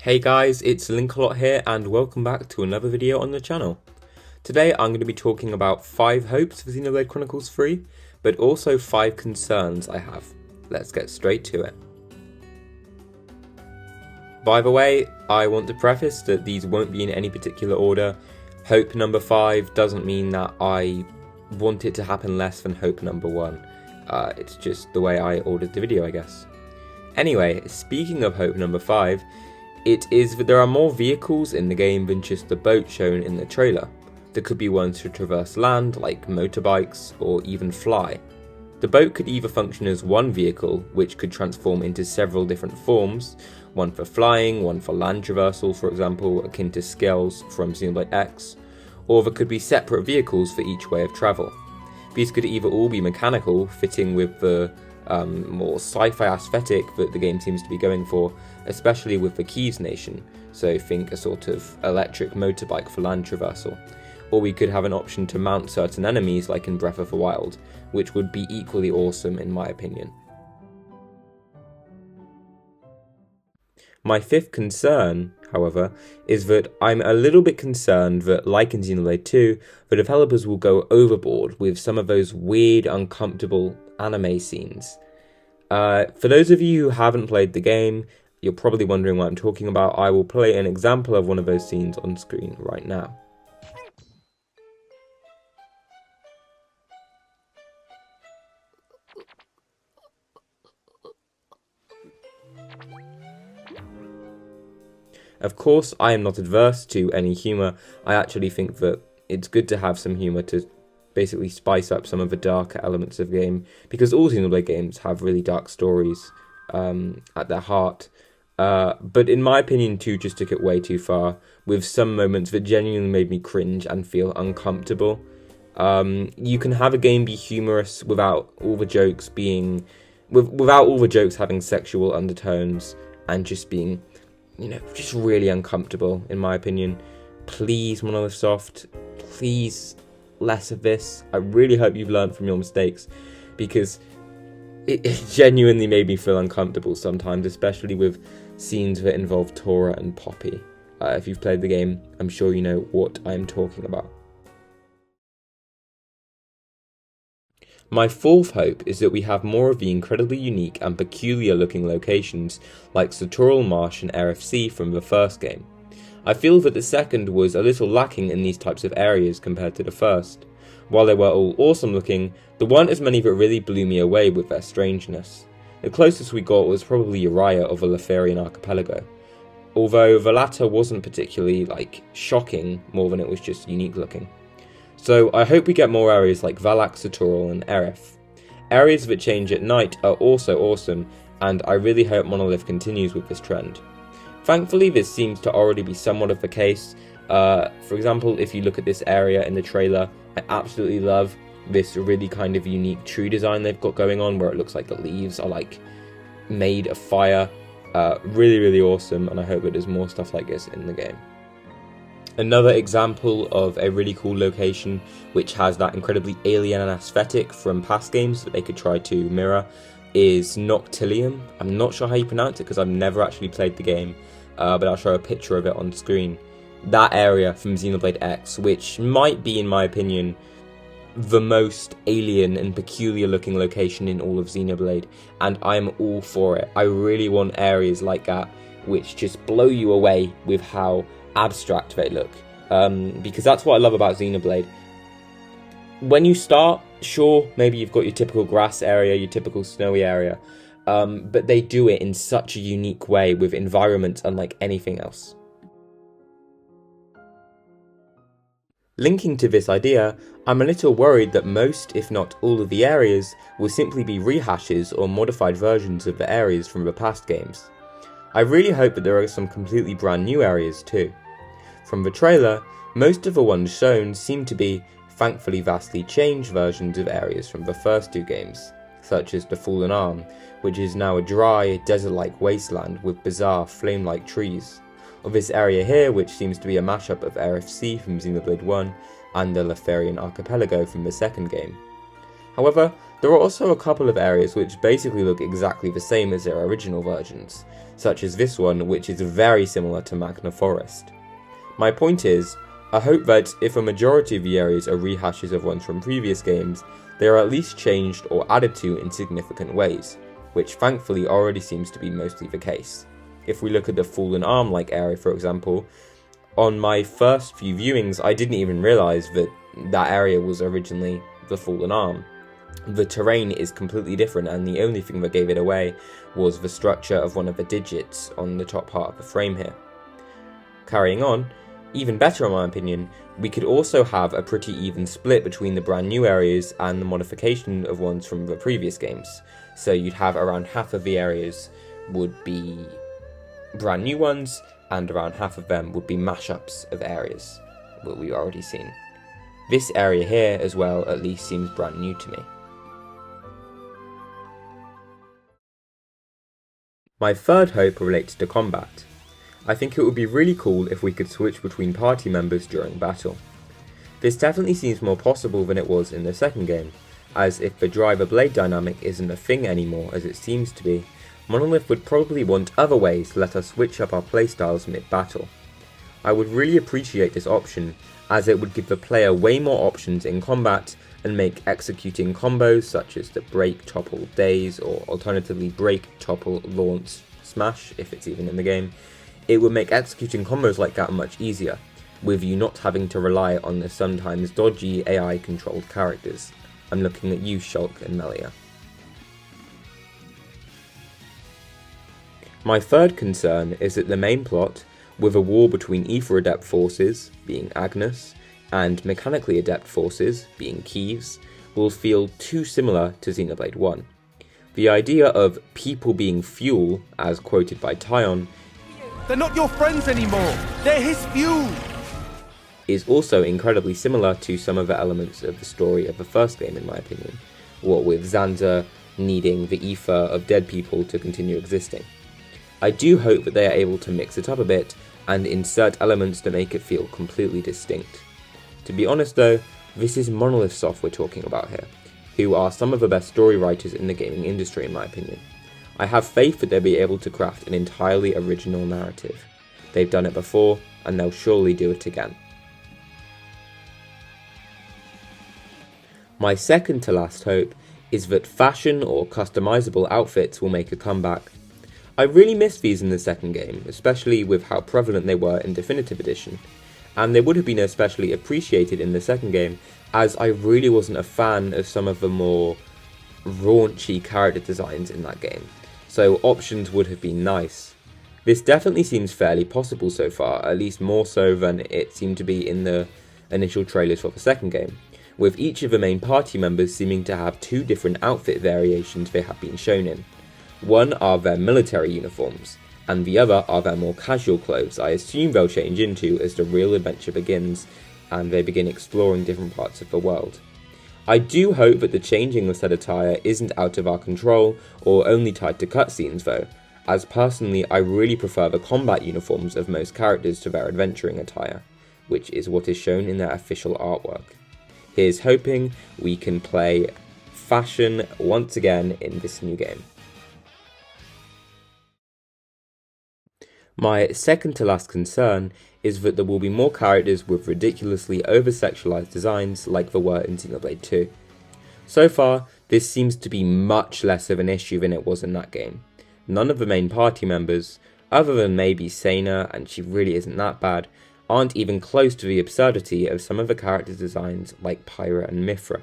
Hey guys, it's Linkalot here and welcome back to another video on the channel. Today I'm going to be talking about 5 hopes for Xenoblade Chronicles 3, but also 5 concerns I have. Let's get straight to it. By the way, I want to preface that these won't be in any particular order. Hope number 5 doesn't mean that I want it to happen less than hope number 1. It's just the way I ordered the video, I guess. Anyway, speaking of hope number 5, it is that there are more vehicles in the game than just the boat shown in the trailer. There could be ones to traverse land, like motorbikes, or even fly. The boat could either function as one vehicle, which could transform into several different forms, one for flying, one for land traversal, for example, akin to Scales from Xenoblade X, or there could be separate vehicles for each way of travel. These could either all be mechanical, fitting with the more sci-fi aesthetic that the game seems to be going for, especially with the Keys Nation, so think a sort of electric motorbike for land traversal. Or we could have an option to mount certain enemies like in Breath of the Wild, which would be equally awesome in my opinion. My 5th concern, however, is that I'm a little bit concerned that, like in Xenoblade 2, the developers will go overboard with some of those weird, uncomfortable anime scenes. For those of you who haven't played the game, you're probably wondering what I'm talking about. I will play an example of one of those scenes on screen right now. Of course, I am not adverse to any humour. I actually think that it's good to have some humour to basically spice up some of the darker elements of the game, because all Xenoblade games have really dark stories at their heart. But in my opinion, 2 just took it way too far, with some moments that genuinely made me cringe and feel uncomfortable. You can have a game be humorous without all the jokes being, without all the jokes having sexual undertones and just being, just really uncomfortable, in my opinion. Please, Monolith Soft, please, less of this. I really hope you've learned from your mistakes, because it genuinely made me feel uncomfortable sometimes, especially with scenes that involve Tora and Poppy. If you've played the game, I'm sure you know what I'm talking about. My 4th hope is that we have more of the incredibly unique and peculiar looking locations like Satoral Marsh and RFC from the first game. I feel that the second was a little lacking in these types of areas compared to the first. While they were all awesome looking, there weren't as many that really blew me away with their strangeness. The closest we got was probably Uriah of the Lefarian Archipelago, although the latter wasn't particularly shocking more than it was just unique looking. So I hope we get more areas like Valak, Satoral and Eref. Areas that change at night are also awesome, and I really hope Monolith continues with this trend. Thankfully, this seems to already be somewhat of the case. For example, if you look at this area in the trailer, I absolutely love this really kind of unique tree design they've got going on, where it looks like the leaves are made of fire. Really, really awesome, and I hope that there's more stuff like this in the game. Another example of a really cool location which has that incredibly alien aesthetic from past games that they could try to mirror is Noctilium. I'm not sure how you pronounce it because I've never actually played the game, but I'll show a picture of it on screen. That area from Xenoblade X, which might be, in my opinion, the most alien and peculiar looking location in all of Xenoblade, and I'm all for it. I really want areas like that which just blow you away with how abstract they look, because that's what I love about Xenoblade. When you start, sure, maybe you've got your typical grass area, your typical snowy area, but they do it in such a unique way with environments unlike anything else. Linking to this idea, I'm a little worried that most, if not all of the areas, will simply be rehashes or modified versions of the areas from the past games. I really hope that there are some completely brand new areas too. From the trailer, most of the ones shown seem to be, thankfully vastly changed versions of areas from the first 2 games, such as the Fallen Arm, which is now a dry, desert-like wasteland with bizarre, flame-like trees, or this area here which seems to be a mashup of RFC from Xenoblade 1 and the Lefarian Archipelago from the second game. However, there are also a couple of areas which basically look exactly the same as their original versions, such as this one, which is very similar to Magna Forest. My point is, I hope that if a majority of the areas are rehashes of ones from previous games, they are at least changed or added to in significant ways, which thankfully already seems to be mostly the case. If we look at the Fallen Arm-like area, for example, on my first few viewings I didn't even realise that that area was originally the Fallen Arm. The terrain is completely different, and the only thing that gave it away was the structure of one of the digits on the top part of the frame here. Carrying on, even better in my opinion, we could also have a pretty even split between the brand new areas and the modification of ones from the previous games. So you'd have around half of the areas would be brand new ones, and around half of them would be mashups of areas that we've already seen. This area here as well at least seems brand new to me. My third hope relates to combat. I think it would be really cool if we could switch between party members during battle. This definitely seems more possible than it was in the second game, as if the driver blade dynamic isn't a thing anymore as it seems to be, Monolith would probably want other ways to let us switch up our playstyles mid-battle. I would really appreciate this option, as it would give the player way more options in combat and make executing combos such as the break, topple, daze, or alternatively break, topple, launch, smash if it's even in the game. It would make executing combos like that much easier, with you not having to rely on the sometimes dodgy AI controlled characters. I'm looking at you, Shulk and Melia. My third concern is that the main plot, with a war between Ether Adept forces, being Agnes, and mechanically adept forces, being Keeves, will feel too similar to Xenoblade 1. The idea of people being fuel, as quoted by Tyon, "They're not your friends anymore, they're his fuel," is also incredibly similar to some of the elements of the story of the first game in my opinion, what with Zanza needing the ether of dead people to continue existing. I do hope that they are able to mix it up a bit and insert elements to make it feel completely distinct. To be honest though, this is Monolith Soft we're talking about here, who are some of the best story writers in the gaming industry in my opinion. I have faith that they'll be able to craft an entirely original narrative. They've done it before, and they'll surely do it again. My second to last hope is that fashion or customizable outfits will make a comeback. I really missed these in the second game, especially with how prevalent they were in Definitive Edition, and they would have been especially appreciated in the second game, as I really wasn't a fan of some of the more raunchy character designs in that game, so options would have been nice. This definitely seems fairly possible so far, at least more so than it seemed to be in the initial trailers for the second game, with each of the main party members seeming to have two different outfit variations they have been shown in. One are their military uniforms, and the other are their more casual clothes I assume they'll change into as the real adventure begins and they begin exploring different parts of the world. I do hope that the changing of said attire isn't out of our control or only tied to cutscenes though, as personally I really prefer the combat uniforms of most characters to their adventuring attire, which is what is shown in their official artwork. Here's hoping we can play fashion once again in this new game. My second to last concern is that there will be more characters with ridiculously over-sexualized designs like there were in Xenoblade 2. So far, this seems to be much less of an issue than it was in that game. None of the main party members, other than maybe Sena, and she really isn't that bad, aren't even close to the absurdity of some of the character designs like Pyra and Mithra.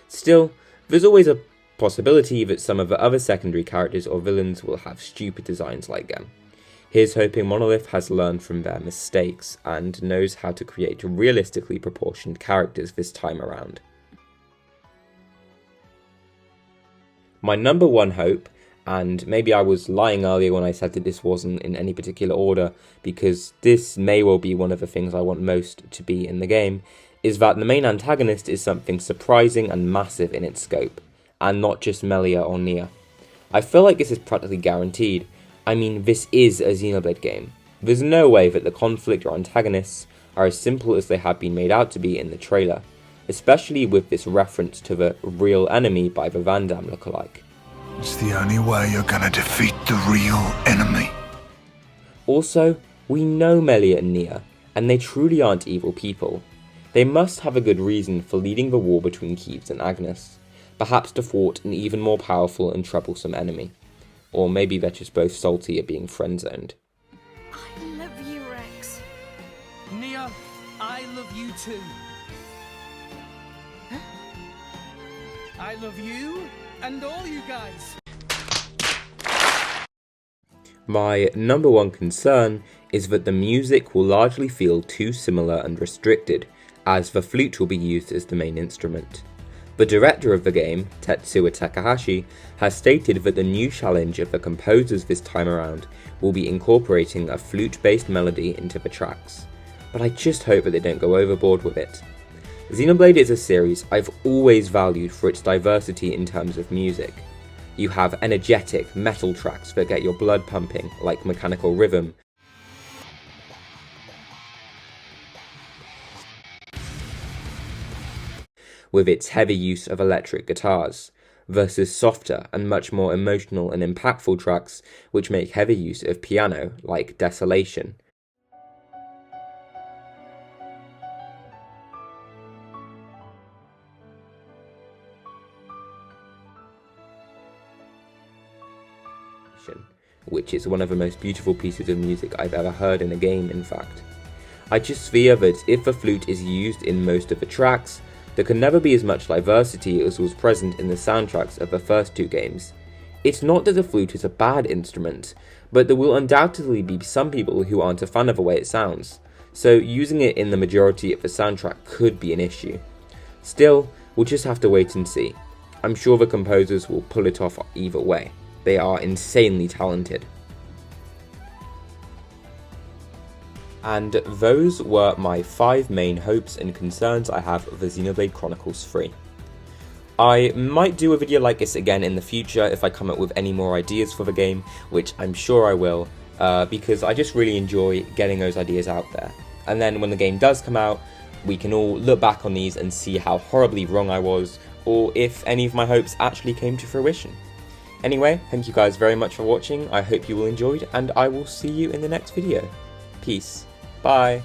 Still, there's always a possibility that some of the other secondary characters or villains will have stupid designs like them. Here's hoping Monolith has learned from their mistakes and knows how to create realistically proportioned characters this time around. My number one hope, and maybe I was lying earlier when I said that this wasn't in any particular order, because this may well be one of the things I want most to be in the game, is that the main antagonist is something surprising and massive in its scope, and not just Melia or Nia. I feel like this is practically guaranteed. I mean, this is a Xenoblade game. There's no way that the conflict or antagonists are as simple as they have been made out to be in the trailer, especially with this reference to the real enemy by the Van Damme lookalike. It's the only way you're gonna defeat the real enemy. Also, we know Melia and Nia, and they truly aren't evil people. They must have a good reason for leading the war between Keeves and Agnes, perhaps to thwart an even more powerful and troublesome enemy. Or maybe they're just both salty at being friend-zoned. I love you, Rex. Nia, I love you too. Huh? I love you and all you guys. My number one concern is that the music will largely feel too similar and restricted, as the flute will be used as the main instrument. The director of the game, Tetsuya Takahashi, has stated that the new challenge of the composers this time around will be incorporating a flute-based melody into the tracks, but I just hope that they don't go overboard with it. Xenoblade is a series I've always valued for its diversity in terms of music. You have energetic metal tracks that get your blood pumping, like Mechanical Rhythm, with its heavy use of electric guitars, versus softer and much more emotional and impactful tracks which make heavy use of piano, like Desolation. Which is one of the most beautiful pieces of music I've ever heard in a game, in fact. I just fear that if the flute is used in most of the tracks, there can never be as much diversity as was present in the soundtracks of the first two games. It's not that the flute is a bad instrument, but there will undoubtedly be some people who aren't a fan of the way it sounds, so using it in the majority of the soundtrack could be an issue. Still, we'll just have to wait and see. I'm sure the composers will pull it off either way. They are insanely talented. And those were my 5 main hopes and concerns I have for Xenoblade Chronicles 3. I might do a video like this again in the future if I come up with any more ideas for the game, which I'm sure I will, because I just really enjoy getting those ideas out there. And then when the game does come out, we can all look back on these and see how horribly wrong I was, or if any of my hopes actually came to fruition. Anyway, thank you guys very much for watching, I hope you all enjoyed, and I will see you in the next video. Peace. Bye.